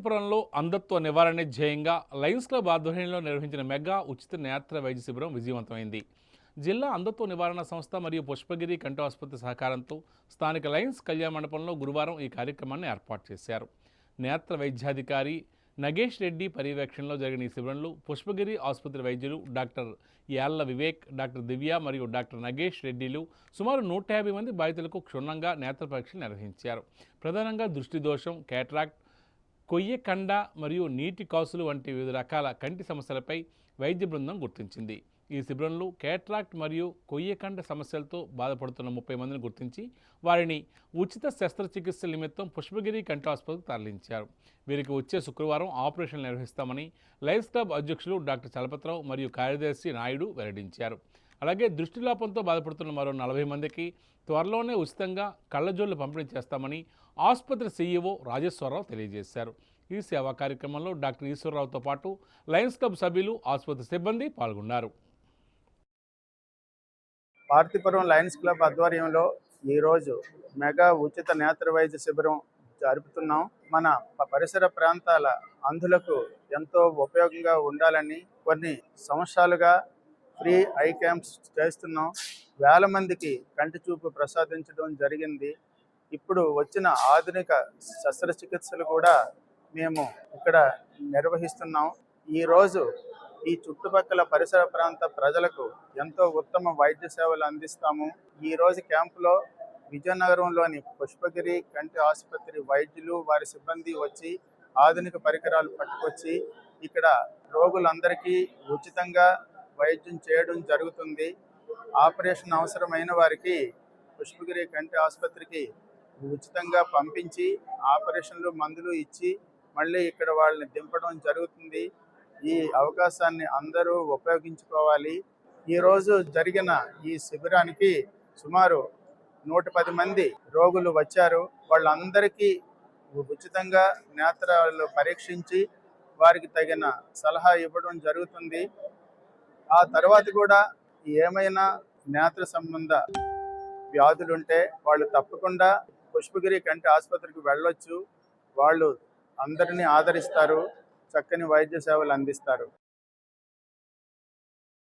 పురంలో అంధత్వ నివారణ ధ్యేయంగా Lions club ఆధ్వర్యంలో నిర్వహించిన మెగా ఉచిత నేత్ర వైద్య శిబిరం విజయవంతమైంది. జిల్లా అంధత్వ నివారణ సంస్థ మరియు పుష్పగిరి కంటి ఆసుపత్రి సహకారంతో స్థానిక లయన్స్ కళ్యాణ మండపంలో గురువారం ఈ కార్యక్రమాన్ని ఏర్పాటు చేశారు. నేత్ర వైద్యాధికారి నగేష్ రెడ్డి పర్యవేక్షణలో జరిగిన ఈ శిబిరంలో పుష్పగిరి ఆసుపత్రి వైద్యులు డాక్టర్ యాళ్ల వివేక్, డాక్టర్ దివ్య మరియు డాక్టర్ నగేష్ రెడ్డిలు సుమారు 150 మంది బాధితులకు క్షుణ్ణంగా నేత్ర పరీక్షలు నిర్వహించారు. ప్రధానంగా దృష్టి దోషం, కేటరాక్ట్, కొయ్యకండ మరియు నీటి కాసులు వంటి వివిధ రకాల కంటి సమస్యలపై వైద్య బృందం గుర్తించింది. ఈ శిబిరంలో కేటరాక్ట్ మరియు కొయ్యకండ సమస్యలతో బాధపడుతున్న 30 మందిని గుర్తించి వారిని ఉచిత శస్త్రచికిత్స నిమిత్తం పుష్పగిరి కంటి ఆసుపత్రికి తరలించారు. వీరికి వచ్చే శుక్రవారం ఆపరేషన్లు నిర్వహిస్తామని లయన్స్ క్లబ్ అధ్యక్షులు డాక్టర్ చలపతిరావు మరియు కార్యదర్శి నాయుడు వెల్లడించారు. అలాగే దృష్టిలోపంతో బాధపడుతున్న మరో 40 మందికి త్వరలోనే ఉచితంగా కళ్ళజోళ్లు పంపిణీ చేస్తామని ఆసుపత్రి సీఈఓ రాజేశ్వరరావు తెలియజేశారు. ఈ సేవా కార్యక్రమంలో డాక్టర్ ఈశ్వరరావుతో పాటు లయన్స్ క్లబ్ సభ్యులు, ఆసుపత్రి సిబ్బంది పాల్గొన్నారు. పార్తీపురం లయన్స్ క్లబ్ ఆధ్వర్యంలో ఈరోజు మెగా ఉచిత నేత్ర వైద్య శిబిరం జరుపుతున్నాం. మన పరిసర ప్రాంతాల అంధులకు ఎంతో ఉపయోగంగా ఉండాలని కొన్ని సంవత్సరాలుగా ఫ్రీ ఐ క్యాంప్స్ చేస్తున్నాం. వేల మందికి కంటి చూపు ప్రసాదించడం జరిగింది. ఇప్పుడు వచ్చిన ఆధునిక శస్త్రచికిత్సలు కూడా మేము ఇక్కడ నిర్వహిస్తున్నాం. ఈరోజు ఈ చుట్టుపక్కల పరిసర ప్రాంత ప్రజలకు ఎంతో ఉత్తమ వైద్య సేవలు అందిస్తాము. ఈరోజు క్యాంపులో విజయనగరంలోని పుష్పగిరి కంటి ఆసుపత్రి వైద్యులు, వారి సిబ్బంది వచ్చి ఆధునిక పరికరాలు పట్టుకొచ్చి ఇక్కడ రోగులందరికీ ఉచితంగా వైద్యం చేయడం జరుగుతుంది. ఆపరేషన్ అవసరమైన వారికి పుష్పగిరి కంటి ఆసుపత్రికి ఉచితంగా పంపించి ఆపరేషన్లు, మందులు ఇచ్చి మళ్ళీ ఇక్కడ వాళ్ళని దింపడం జరుగుతుంది. ఈ అవకాశాన్ని అందరూ ఉపయోగించుకోవాలి. ఈరోజు జరిగిన ఈ శిబిరానికి సుమారు 110 మంది రోగులు వచ్చారు. వాళ్ళందరికీ ఉచితంగా నేత్రాలు పరీక్షించి వారికి తగిన సలహా ఇవ్వడం జరుగుతుంది. ఆ తర్వాత కూడా ఏమైనా నేత్ర సంబంధ వ్యాధులుంటే వాళ్ళు తప్పకుండా పుష్పగిరి కంటి ఆసుపత్రికి వెళ్ళొచ్చు. వాళ్ళు అందరినీ ఆదరిస్తారు, చక్కని వైద్య సేవలు అందిస్తారు.